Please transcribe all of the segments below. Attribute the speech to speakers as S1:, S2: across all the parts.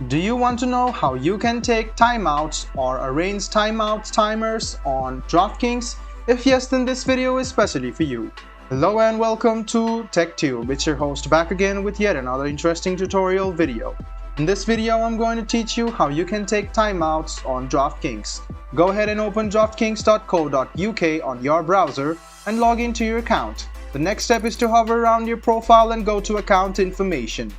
S1: Do you want to know how you can take timeouts or arrange timeouts timers on Draftkings? If yes, then this video is specially for you. Hello and welcome to TechTube. It's your host back again with yet another interesting tutorial video. In this video, I'm going to teach you how you can take timeouts on Draftkings. Go ahead and open draftkings.co.uk on your browser and log into your account. The next step is to hover around your profile and go to account information.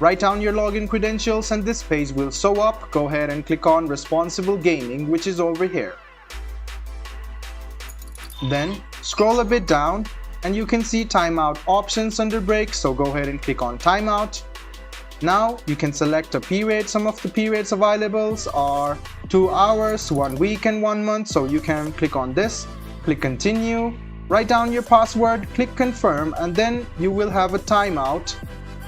S1: Write down your login credentials and this page will show up. Go ahead and click on Responsible Gaming, which is over here. Then scroll a bit down and you can see timeout options under break, so go ahead and click on timeout. Now you can select a period. Some of the periods available are 2 hours, 1 week and 1 month, so you can click on this, click continue, write down your password, click confirm, and then you will have a timeout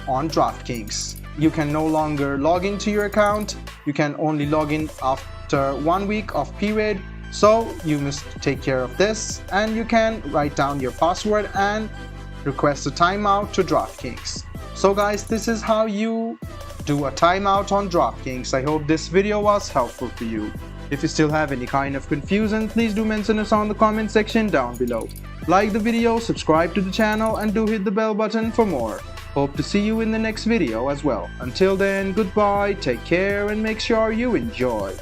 S1: on Draftkings. You can no longer log into your account. You can only log in after 1 week of period, so you must take care of this, and you can write down your password and request a timeout to Draftkings. So guys, this is how you do a timeout on Draftkings. I hope this video was helpful for you. If you still have any kind of confusion, please do mention us on the comment section down below. Like the video, subscribe to the channel, and do hit the bell button for more. Hope to see you in the next video as well. Until then, goodbye, take care, and make sure you enjoy.